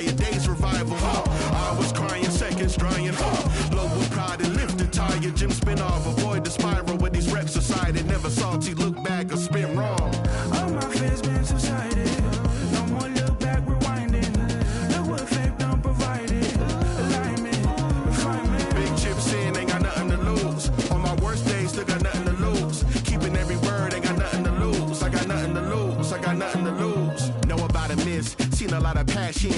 entire day's revival. I was crying seconds, drying. Low with pride and lifted tired. Jim spin off, avoid the spiral with these reps decided. Never salty, look back or spin wrong. All my fears been subsided. No more look back, rewinding. Look what faith done provided. Alignment, refinement. Big chips in, ain't got nothing to lose. On my worst days, still got nothing to lose. Keeping every word, ain't got nothing to lose. I got nothing to lose, I got nothing to lose. Know about a miss, seen a lot of passion.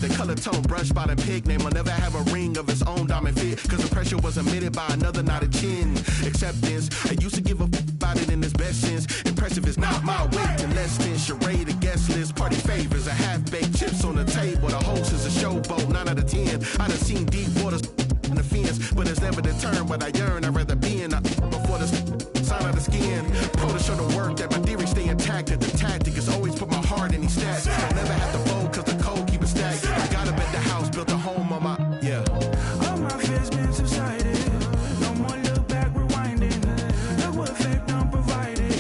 The color tone brushed by the pig name will never have a ring of its own diamond fit. Cause the pressure was emitted by another, not a chin. Acceptance, I used to give a about it in its best sense. Impressive is not my weight and less than charade, a guest list, party favors, a half-baked chips on the table. The host is a showboat, 9 out of 10. I done seen deep waters in the fence, but it's never determined what I yearn. I'd rather be in a before the sign of the skin. Pro to show the work that my theory stay intact. That the tactic is always put my heart in these stats. I'll never have to fold cause the cold keep it stacked. I got up at the house, built a home on my, yeah. All my fears been subsided. No more look back, rewinding. Look what faith done provided.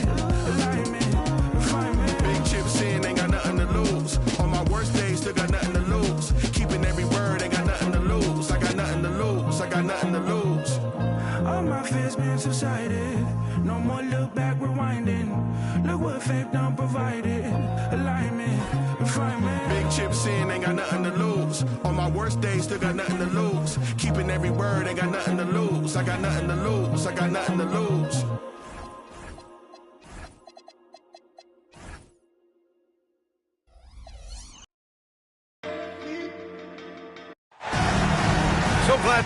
Alignment, refinement. Big chips in, ain't got nothing to lose. On my worst days, still got nothing to lose. Keeping every word, ain't got nothing to lose. I got nothing to lose, I got nothing to lose. All my fears been subsided. No more look back, rewinding. Look what faith done provided. Alignment, refinement. Big chips in, ain't got nothing to lose. On my worst days, still got nothing to lose. Keeping every word, ain't got nothing to lose. I got nothing to lose, I got nothing to lose. So glad.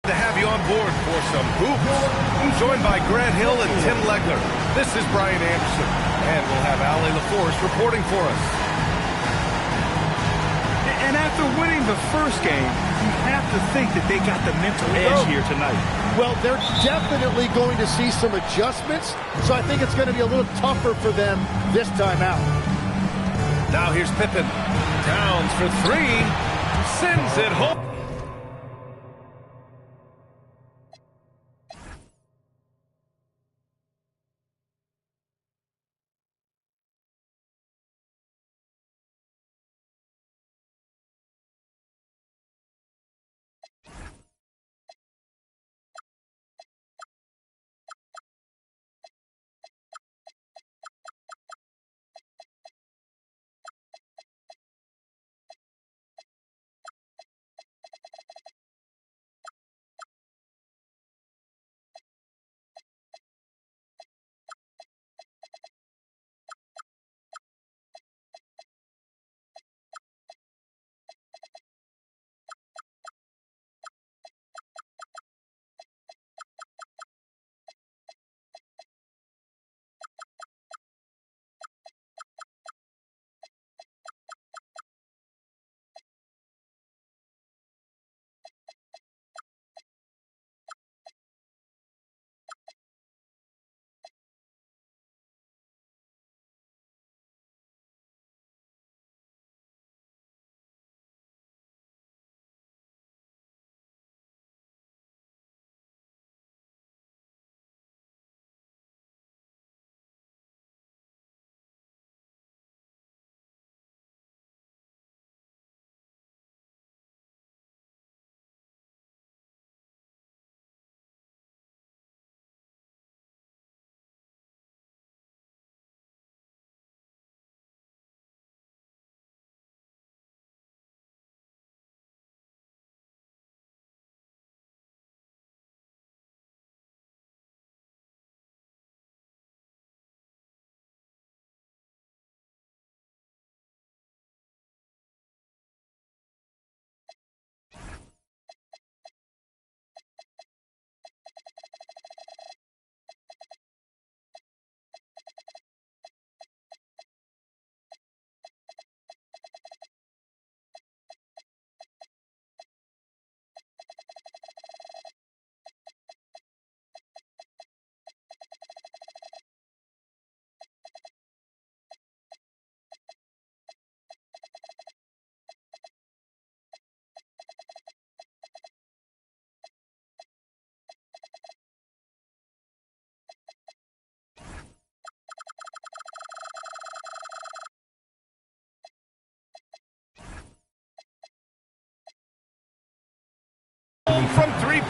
To have you on board for some hoops. I'm joined by Grant Hill and Tim Legler. This is Brian Anderson, and we'll have Allie LaForce reporting for us. And after winning the first game, you have to think that they got the mental edge here tonight. Well, they're definitely going to see some adjustments, so I think it's going to be a little tougher for them this time out. Now here's Pippen. Downs for three. Sends it home.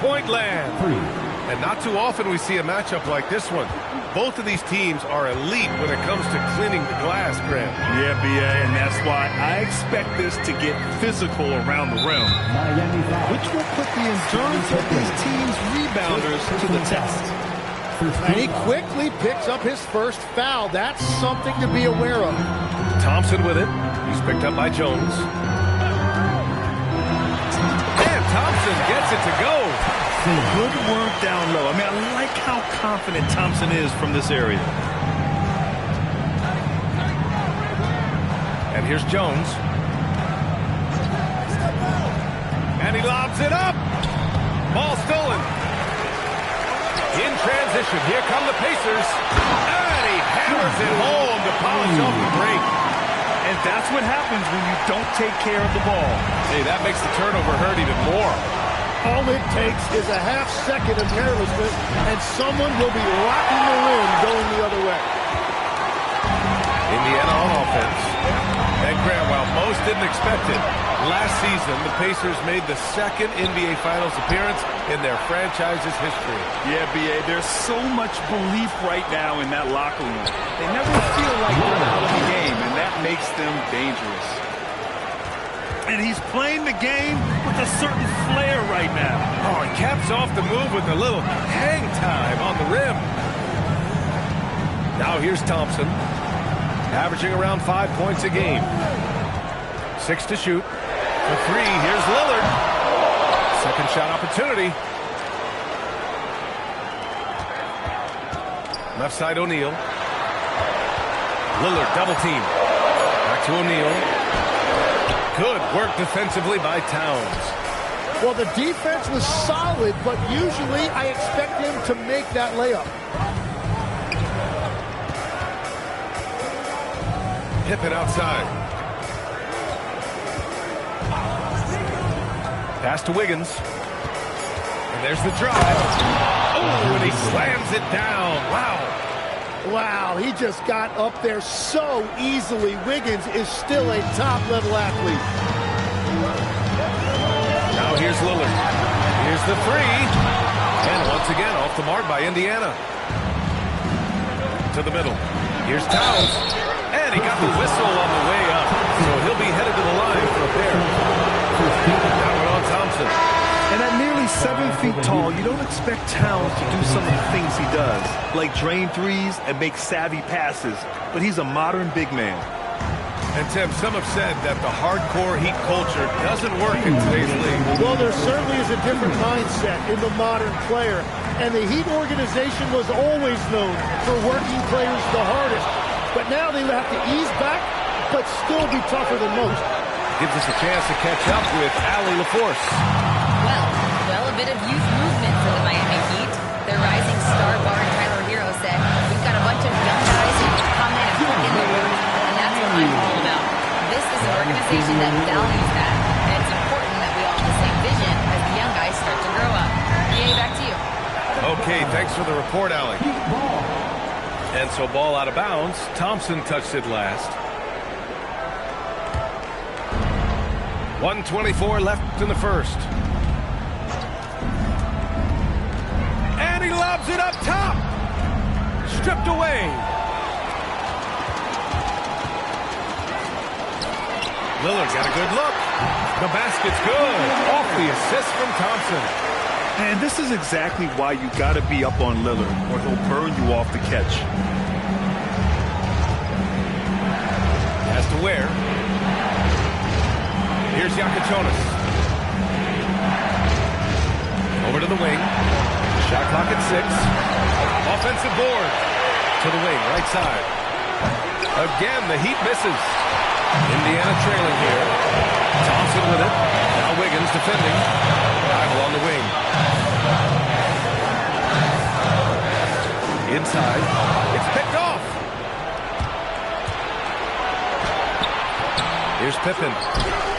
Point land. And not too often we see a matchup like this one. Both of these teams are elite when it comes to cleaning the glass, Grant. Yeah, B.A., and that's why I expect this to get physical around the rim, which will put the endurance of these teams' rebounders to the test. And he quickly picks up his first foul. That's something to be aware of. Thompson with it. He's picked up by Jones. And Thompson gets it to go. Good work down low. I mean, I like how confident Thompson is from this area. And here's Jones. And he lobs it up. Ball stolen. In transition, here come the Pacers. And he hammers it home to polish off the break. And that's what happens when you don't take care of the ball. Hey, that makes the turnover hurt even more. All it takes is a half second of carelessness, and someone will be rocking the rim going the other way. Indiana on offense. And Grant, while most didn't expect it, last season the Pacers made the second NBA Finals appearance in their franchise's history. Yeah, B.A., there's so much belief right now in that locker room. They never feel like they're out of the game, and that makes them dangerous. And he's playing the game with a certain flair right now. Oh, he caps off the move with a little hang time on the rim. Now here's Thompson, averaging around 5 points a game. 6 to shoot. For 3, here's Lillard. Second shot opportunity. Left side O'Neal. Lillard double team. Back to O'Neal. Good work defensively by Towns. Well, the defense was solid, but usually I expect him to make that layup. Pippen outside. Pass to Wiggins. And there's the drive. Oh, and he slams it down. Wow. Wow, he just got up there so easily. Wiggins is still a top-level athlete. Now here's Lillard. Here's the 3. And once again, off the mark by Indiana. To the middle. Here's Towns. And he got the whistle on the way up. So he'll be headed to the line for a pair. Now we're on Thompson. And at nearly 7 feet tall, you don't expect Towns to do some of the things he does, like drain threes and make savvy passes. But he's a modern big man. And Tim, some have said that the hardcore Heat culture doesn't work in today's league. Well, there certainly is a different mindset in the modern player. And the Heat organization was always known for working players the hardest. But now they have to ease back, but still be tougher than most. Gives us a chance to catch up with Allie LaForce. Well, a bit of youth movement for the Miami Heat. Their rising star guard, Tyler Hero, said, "We've got a bunch of young guys who can come in and put in the work, and that's what I'm all about." This is an organization that values that, and it's important that we all have the same vision as the young guys start to grow up. Yay, back to you. Okay, thanks for the report, Allie. And so ball out of bounds. Thompson touched it last. 1:24 left in the first. And he lobs it up top. Stripped away. Lillard got a good look. The basket's good. Off the assist from Thompson. And this is exactly why you got to be up on Lillard, or he'll burn you off the catch. Has to Ware. Here's Yakachonis. Over to the wing. Shot clock at 6. Offensive board. To the wing, right side. Again, the Heat misses. Indiana trailing here. Thompson with it. Now Wiggins defending. Rival on the wing. Inside. It's picked off. Here's Pippen.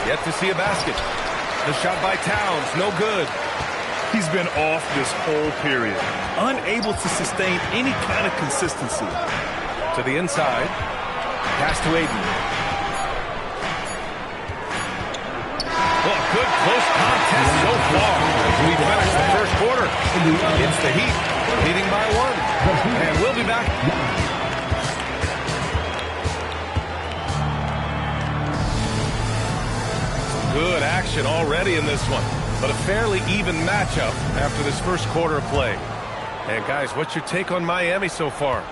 Yet to see a basket. The shot by Towns, no good. He's been off this whole period, unable to sustain any kind of consistency. To the inside. Pass to Aiden. Book. good close contest so far as we finish the first quarter. It's the Heat leading by 1. And we'll be back. Good action already in this one, but a fairly even matchup after this first quarter of play. And guys, what's your take on Miami so far?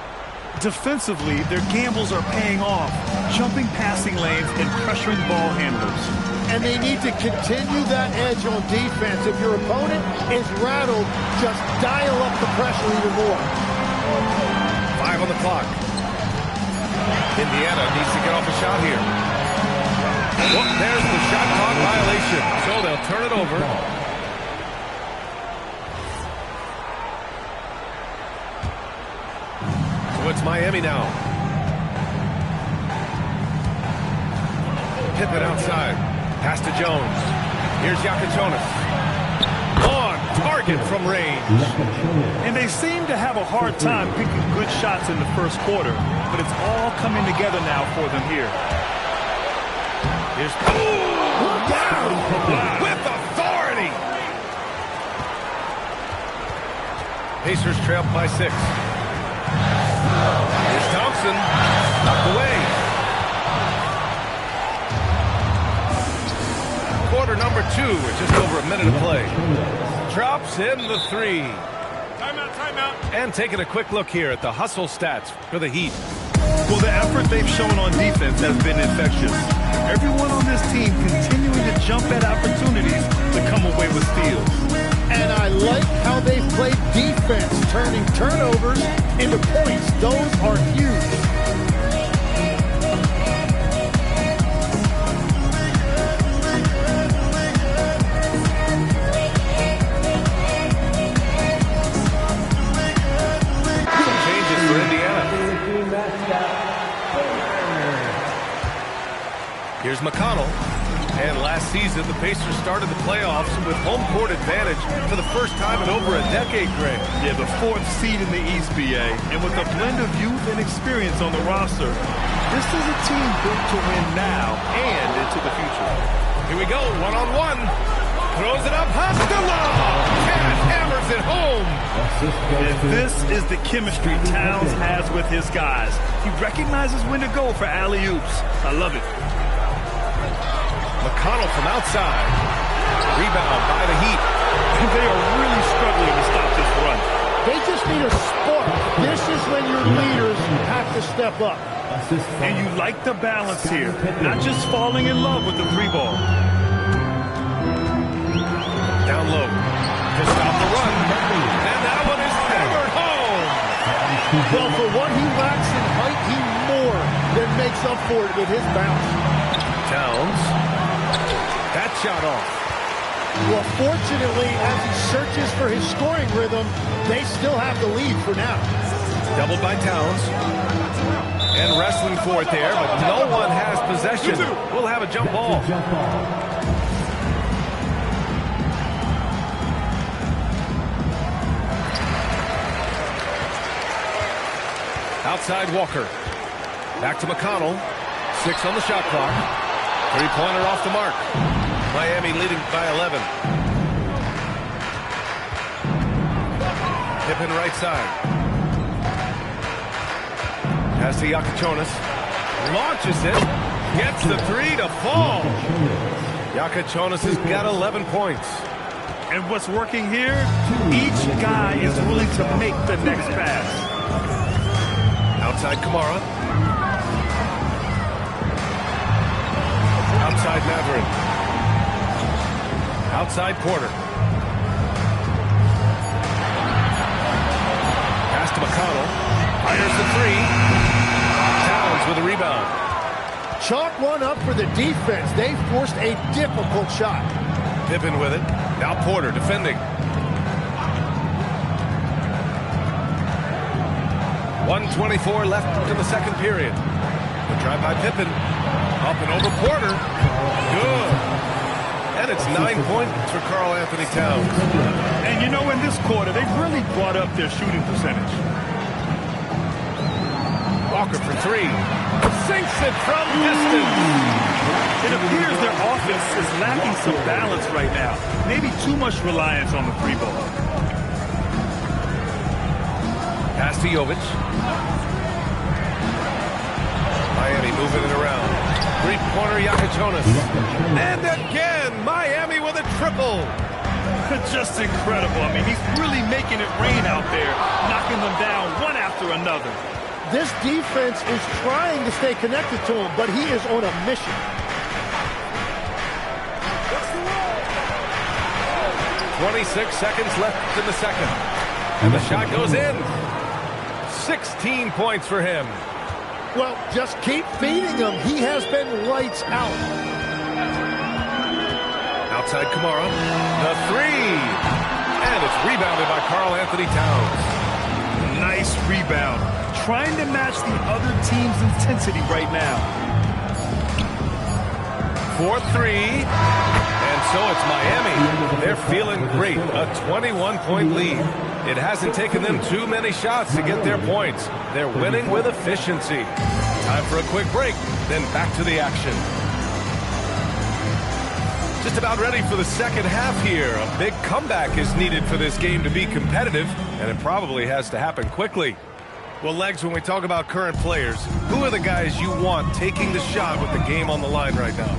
Defensively, their gambles are paying off, jumping passing lanes and pressuring ball handlers. And they need to continue that edge on defense. If your opponent is rattled, just dial up the pressure even more. 5 on the clock. Indiana needs to get off a shot here. Well, there's the shot clock violation, so they'll turn it over. So it's Miami now. Pippen outside. Pass to Jones. Here's Yakachonis. On target from range. And they seem to have a hard time picking good shots in the first quarter, but it's all coming together now for them here. Here's down with authority. Pacers trail by 6. Here's Thompson. Knocked away. Quarter number 2 with just over a minute to play. Drops in the 3. Timeout, timeout. And taking a quick look here at the hustle stats for the Heat. Well, the effort they've shown on defense has been infectious. Everyone on this team continuing to jump at opportunities to come away with steals. And I like how they've played defense, turning turnovers into points. Those are huge. Some changes for Indiana. Here's McConnell. And last season, the Pacers started the playoffs with home court advantage for the first time in over a decade, Greg. Yeah, the 4th seed in the East, BA. And with a blend of youth and experience on the roster, this is a team built to win now and into the future. Here we go, one-on-one. Throws it up, Hostetler! Cat hammers it home. And this is the chemistry Towns has with his guys. He recognizes when to go for alley-oops. I love it. McConnell from outside. Rebound by the Heat. They are really struggling to stop this run. They just need a spark. This is when your leaders have to step up. And you like the balance here. Not just falling in love with the 3-ball. Down low. To stop the run. And that one is hammered home. Well, for what he lacks in height, he more than makes up for it with his bounce. Towns. That shot off. Well, fortunately, as he searches for his scoring rhythm, they still have the lead for now. Doubled by Towns. And wrestling for it there, but no one has possession. We'll have a jump ball. Outside Walker. Back to McConnell. 6 on the shot clock. 3-pointer off the mark. Miami leading by 11. Pippen right side. Pass to Yakachonis. Launches it. Gets the 3 to fall. Yakachonis has got 11 points. And what's working here? Each guy is willing to make the next pass. Outside Kamara. Outside Maverick. Outside Porter. Pass to McConnell. Fires the 3. Towns with a rebound. Chalk one up for the defense. They forced a difficult shot. Pippen with it. Now Porter defending. 1:24 left in the second period. The drive by Pippen. Up and over Porter. Good. And it's 9 points for Karl Anthony Towns. And you know, in this quarter, they've really brought up their shooting percentage. Walker for 3. Sinks it from distance. It appears their offense is lacking some balance right now. Maybe too much reliance on the free ball. Pass to Jovic. Miami moving it around. Three-pointer Iacochonis. And again, Miami with a triple. Just incredible. I mean, he's really making it rain out there, knocking them down one after another. This defense is trying to stay connected to him, but he is on a mission. 26 seconds left in the second. And the shot goes in. 16 points for him. Well, just keep feeding him. He has been lights out. Outside Kamara. The three. And it's rebounded by Karl-Anthony Towns. Nice rebound. Trying to match the other team's intensity right now. 4-3. And so it's Miami. They're feeling great. A 21-point lead. It hasn't taken them too many shots to get their points. They're winning with efficiency. Time for a quick break, then back to the action. Just about ready for the second half here. A big comeback is needed for this game to be competitive, and it probably has to happen quickly. Well, Legs, when we talk about current players, who are the guys you want taking the shot with the game on the line right now?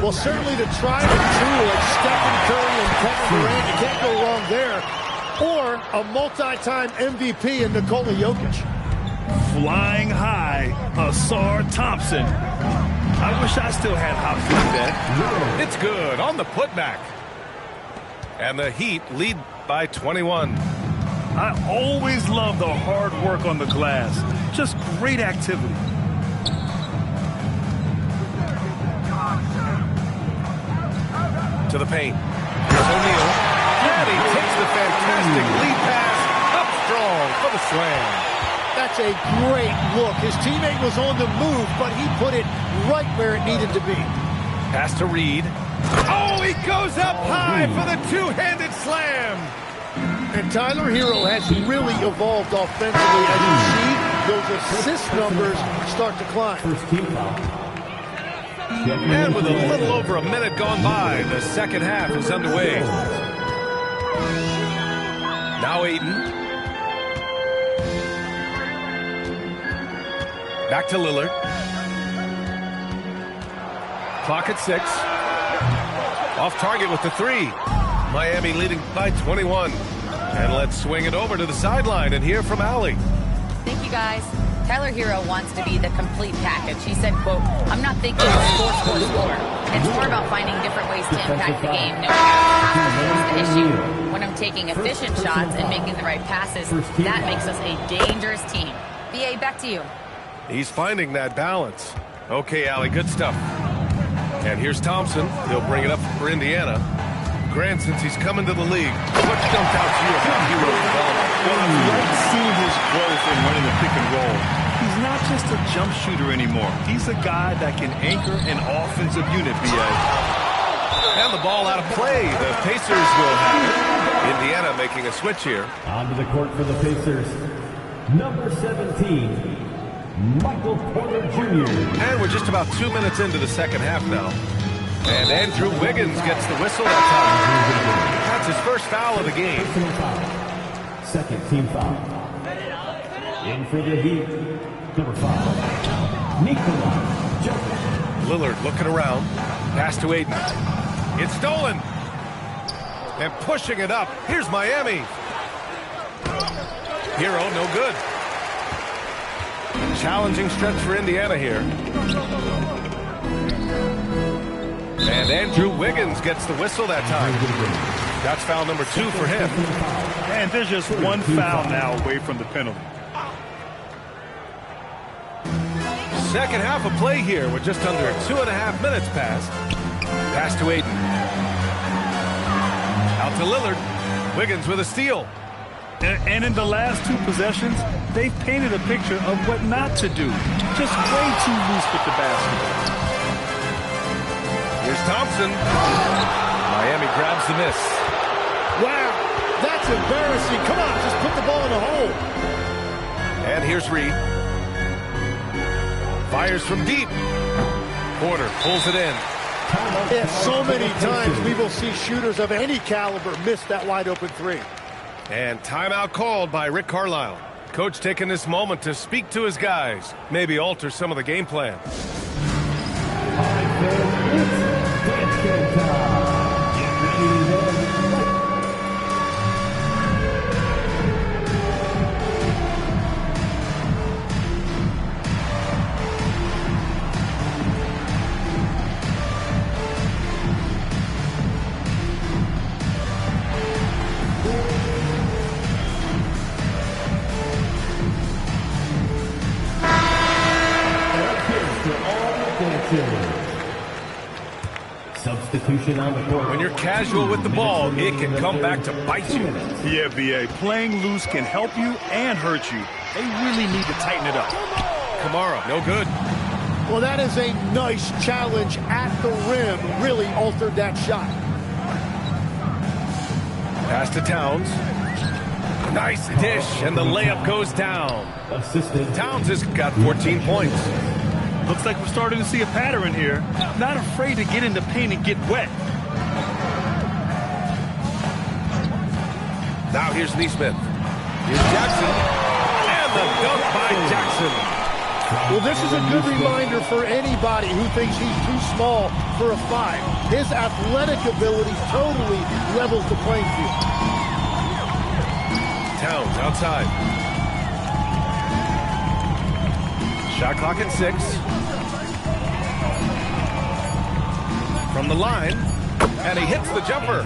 Well, certainly the tried and true like Stephen Curry and Kevin Durant. You can't go wrong there. Or a multi-time MVP in Nikola Jokic. Flying high, Ausar Thompson. I wish I still had hops like that. It's good on the putback. And the Heat lead by 21. I always love the hard work on the glass. Just great activity. To the paint. Here's O'Neal. And he takes the fantastic lead pass up strong for the slam. That's a great look. His teammate was on the move, but he put it right where it needed to be. Pass to Reed. Oh, he goes up high for the two-handed slam. And Tyler Hero has really evolved offensively. As you see, those assist numbers start to climb. And with a little over a minute gone by, the second half is underway. Now Ayton. Back to Lillard. Clock at 6. Off target with the three. Miami leading by 21. And let's swing it over to the sideline and hear from Allie. Thank you, guys. Tyler Hero wants to be the complete package. He said, quote, I'm not thinking score. It's more about finding different ways to impact the game, knowing how to is the issue. When I'm taking efficient shots and making the right passes, that makes us a dangerous team. BA, back to you. He's finding that balance. Okay, Allie, good stuff. And here's Thompson. He'll bring it up for Indiana. Grant, since he's coming to the league, what jumped out to you about Hero's development? Well, I've liked seeing his growth in running the pick and roll. He's not just a jump shooter anymore. He's a guy that can anchor an offensive unit, BA. And the ball out of play. The Pacers will have it. Indiana making a switch here. Onto the court for the Pacers. Number 17, Michael Porter Jr. And we're just about 2 minutes into the second half now. And Andrew Wiggins gets the whistle that time. That's his first foul of the game. Second team foul. In for the Heat, number 5, Nikola Jokic. Lillard looking around. Pass to Ayton. It's stolen. And pushing it up. Here's Miami. Hero, no good. Challenging stretch for Indiana here. And Andrew Wiggins gets the whistle that time. That's foul number 2 for him. And there's just one foul now away from the penalty. Second half of play here with just under 2.5 minutes passed. Pass to Ayton. Out to Lillard. Wiggins with a steal. And in the last 2 possessions, they've painted a picture of what not to do. Just way too loose with the basketball. Here's Thompson. Miami grabs the miss. Wow, that's embarrassing. Come on, just put the ball in the hole. And here's Reed. Fires from deep. Porter pulls it in. Yeah, so many times we will see shooters of any caliber miss that wide open three. And timeout called by Rick Carlisle. Coach taking this moment to speak to his guys. Maybe alter some of the game plan. Substitution on the court. When you're casual with the ball, it can come back to bite you. Yeah, B.A. Playing loose can help you and hurt you. They really need to tighten it up. Kamara, no good. Well, that is a nice challenge at the rim. Really altered that shot. Pass to Towns. Nice dish, and the layup goes down. Assistant. Towns has got 14 points. Looks like we're starting to see a pattern here. Not afraid to get in the paint and get wet. Now here's Neesmith. Here's Jackson. And the dunk by Jackson. Well, this is a good reminder for anybody who thinks he's too small for a 5. His athletic ability totally levels the playing field. Towns outside. Shot clock at 6. From the line, and he hits the jumper.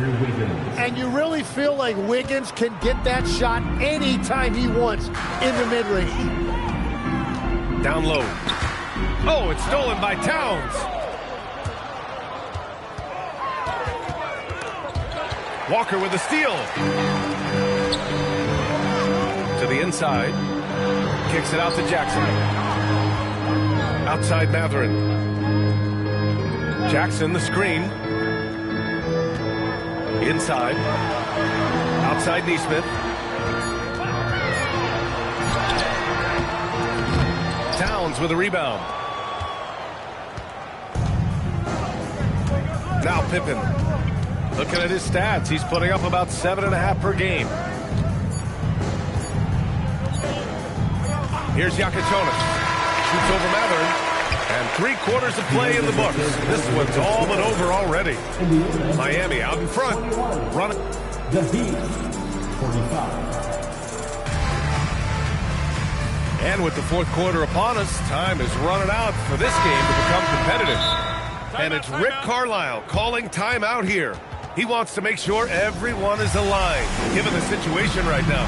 And you really feel like Wiggins can get that shot anytime he wants in the mid-range. Down low. Oh, it's stolen by Towns. Walker with a steal. To the inside. Kicks it out to Jackson. Outside Mathurin. Jackson, the screen. Inside. Outside Neesmith. Towns with a rebound. Now Pippen. Looking at his stats, he's putting up about 7.5 per game. Here's Yakatonis. Shoots over Mathurin. And 3/4 of play in the books. This one's all but over already. Miami out in front. Running. The Heat, 45. And with the fourth quarter upon us, time is running out for this game to become competitive. And it's Rick Carlisle calling timeout here. He wants to make sure everyone is aligned, given the situation right now.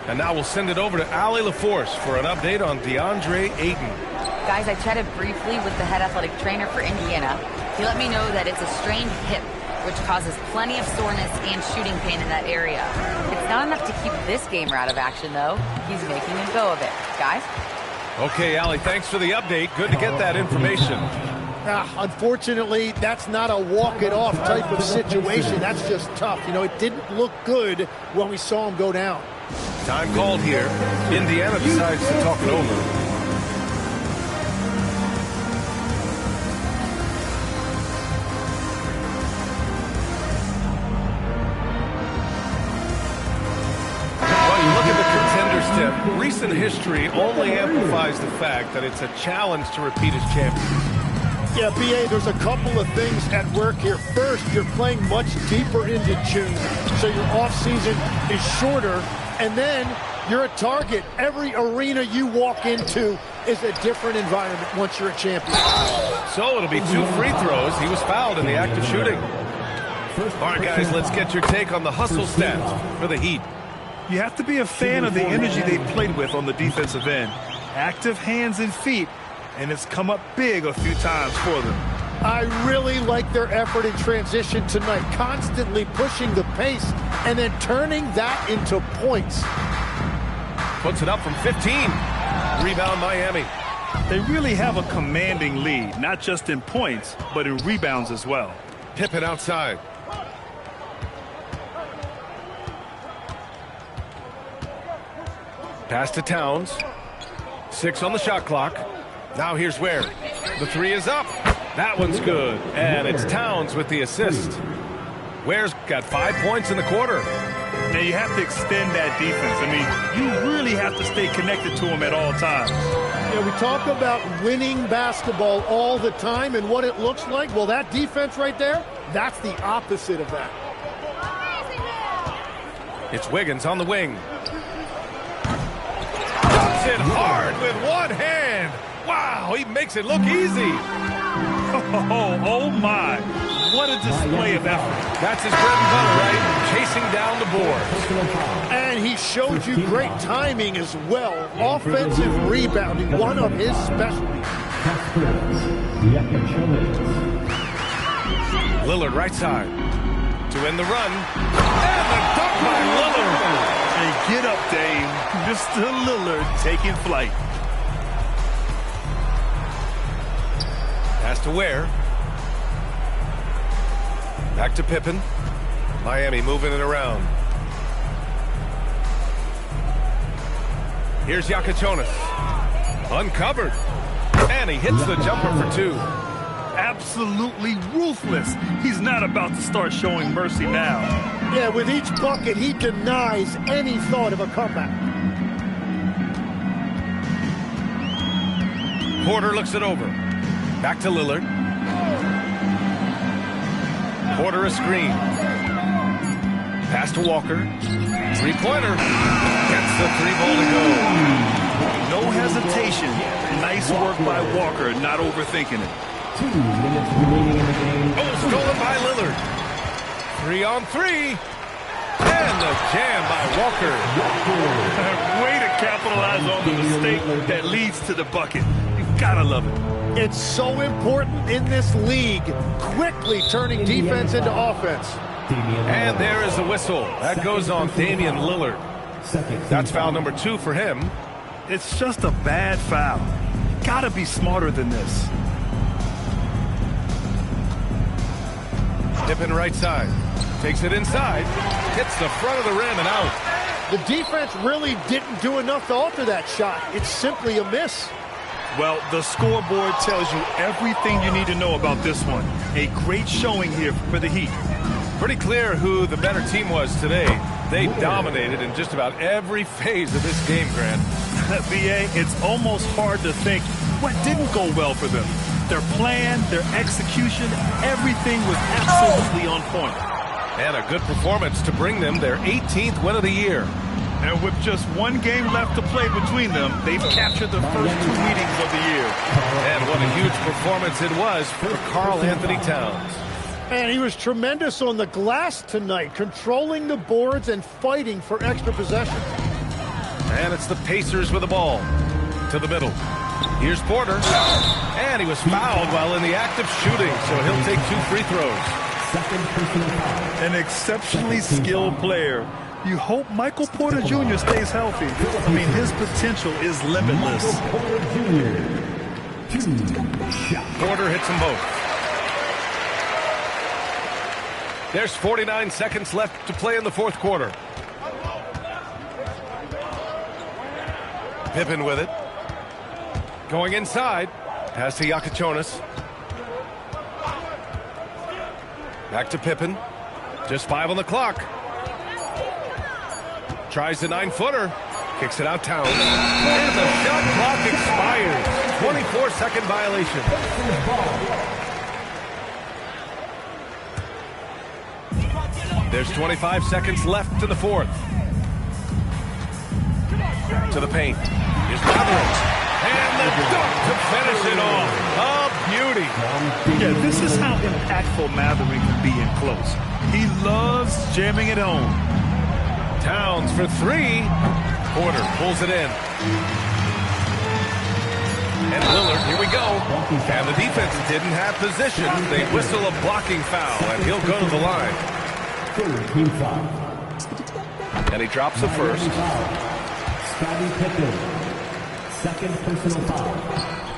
And now we'll send it over to Allie LaForce for an update on DeAndre Ayton. Guys, I chatted briefly with the head athletic trainer for Indiana. He let me know that it's a strained hip, which causes plenty of soreness and shooting pain in that area. It's not enough to keep this gamer out of action, though. He's making a go of it. Guys? Okay, Allie, thanks for the update. Good to get that information. Unfortunately, that's not a walk-it-off type of situation. That's just tough. You know, it didn't look good when we saw him go down. Time called here. Indiana decides to talk it over. Well, you look at the contenders tip. Recent history only amplifies the fact that it's a challenge to repeat as champions. Yeah, B.A., there's a couple of things at work here. First, you're playing much deeper into June, so your offseason is shorter. And then you're a target. Every arena you walk into is a different environment once you're a champion. So it'll be 2 free throws. He was fouled in the act of shooting. All right, guys, let's get your take on the hustle stats for the Heat. You have to be a fan of the energy they played with on the defensive end. Active hands and feet, and it's come up big a few times for them. I really like their effort in transition tonight, constantly pushing the pace and then turning that into points. Puts it up from 15. Rebound Miami. They really have a commanding lead, not just in points, but in rebounds as well. Pippen outside. Pass to Towns. 6 on the shot clock. Now here's Ware. The 3 is up. That one's good. And it's Towns with the assist. Ware's got 5 points in the quarter. Now you have to extend that defense. I mean, you really have to stay connected to him at all times. You know, we talk about winning basketball all the time and what it looks like. Well, that defense right there, that's the opposite of that. It's Wiggins on the wing. Drops it hard with one hand. Wow, he makes it look easy. Oh my. What a display of effort. That's his bread and butter, right? Chasing down the board. And he showed you great timing as well. Offensive rebounding, one of his specialties. Lillard right side to end the run. And the dunk by Lillard. Hey, get up, Dame. Mr. Lillard taking flight. Pass to Ware. Back to Pippen. Miami moving it around. Here's Yakachonis. Uncovered. And he hits the jumper for 2. Absolutely ruthless. He's not about to start showing mercy now. Yeah, with each bucket, he denies any thought of a comeback. Porter looks it over. Back to Lillard. Porter a screen. Pass to Walker. 3-pointer. Gets the 3-ball to go. No hesitation. Nice work by Walker, not overthinking it. 2 minutes remaining in the game. Oh, stolen by Lillard. 3-on-3. And the jam by Walker. Way to capitalize on the mistake that leads to the bucket. You've got to love it. It's so important in this league, quickly turning defense into offense. And there is the whistle. That goes on Damian Lillard. That's foul number 2 for him. It's just a bad foul. Gotta be smarter than this. Pippen right side. Takes it inside. Hits the front of the rim and out. The defense really didn't do enough to alter that shot. It's simply a miss. Well, the scoreboard tells you everything you need to know about this one. A great showing here for the Heat. Pretty clear who the better team was today. They dominated in just about every phase of this game, Grant. BA, it's almost hard to think what didn't go well for them. Their plan, their execution, everything was absolutely on point. And a good performance to bring them their 18th win of the year. And with just one game left to play between them, they've captured the first 2 meetings of the year. And what a huge performance it was for Karl Anthony Towns. And he was tremendous on the glass tonight, controlling the boards and fighting for extra possessions. And it's the Pacers with the ball. To the middle. Here's Porter. And he was fouled while in the act of shooting, so he'll take 2 free throws. An exceptionally skilled player. You hope Michael Porter Jr. stays healthy. I mean, his potential is limitless. Porter hits them both. There's 49 seconds left to play in the 4th quarter. Pippen with it. Going inside. Pass to Yakachonis. Back to Pippen. Just 5 on the clock. Tries the 9-footer. Kicks it out Towns. And the shot clock expires. 24-second violation. There's 25 seconds left in the 4th. To the paint. Here's Matherin. And the dunk to finish it off. A beauty. Yeah, this is how impactful Mathurin can be in close. He loves jamming it home. Towns for three. Porter pulls it in. And Lillard, here we go. And the defense didn't have position. They whistle a blocking foul, and he'll go to the line. Team foul. And he drops the first. Scottie Pippen. Second personal foul.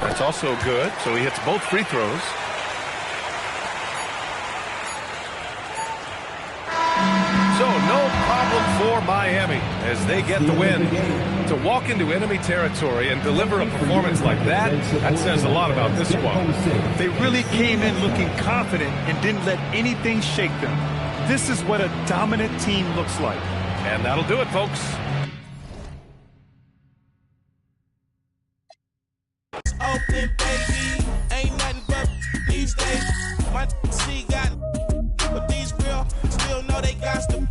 That's also good, so he hits both free throws. So no problem for Miami as they get the win. To walk into enemy territory and deliver a performance like that says a lot about this squad. They really came in looking confident and didn't let anything shake them. This is what a dominant team looks like. And that'll do it, folks. Open, baby, ain't nothing but these days. My C got, but these girls still know they got to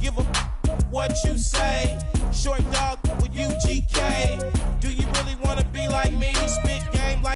give up what you say.